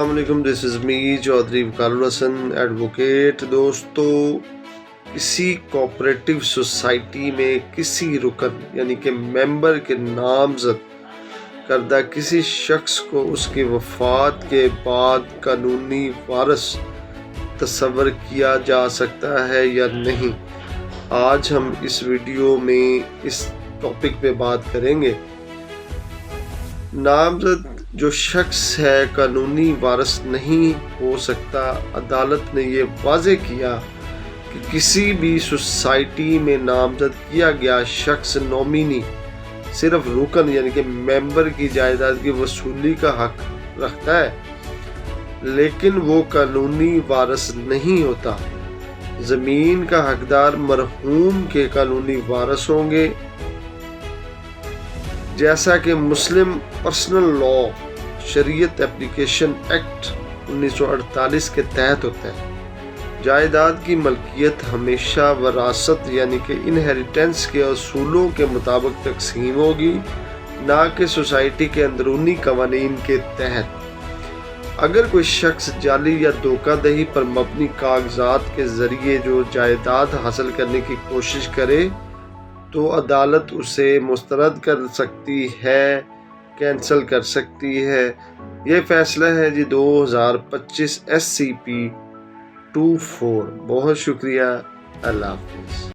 السلام علیکم، دس از می چودھری وقار الحسن ایڈوکیٹ۔ دوستو، کسی کوآپریٹو سوسائٹی میں کسی رکن یعنی کہ ممبر کے نامزد کردہ کسی شخص کو اس کی وفات کے بعد قانونی وارث تصور کیا جا سکتا ہے یا نہیں، آج ہم اس ویڈیو میں اس ٹاپک پہ بات کریں گے۔ نامزد جو شخص ہے قانونی وارث نہیں ہو سکتا۔ عدالت نے یہ واضح کیا کہ کسی بھی سوسائٹی میں نامزد کیا گیا شخص نومینی صرف رکن یعنی کہ ممبر کی جائیداد کی وصولی کا حق رکھتا ہے، لیکن وہ قانونی وارث نہیں ہوتا۔ زمین کا حقدار مرحوم کے قانونی وارث ہوں گے، جیسا کہ مسلم پرسنل لا شریعت اپلیکیشن ایکٹ 1948 کے تحت ہوتا ہے۔ جائیداد کی ملکیت ہمیشہ وراثت یعنی کہ انہیریٹنس کے اصولوں کے مطابق تقسیم ہوگی، نہ کہ سوسائٹی کے اندرونی قوانین کے تحت۔ اگر کوئی شخص جعلی یا دھوکہ دہی پر مبنی کاغذات کے ذریعے جو جائیداد حاصل کرنے کی کوشش کرے تو عدالت اسے مسترد کر سکتی ہے، کینسل کر سکتی ہے۔ یہ فیصلہ ہے 2025 SCP 24۔ بہت شکریہ، اللہ حافظ۔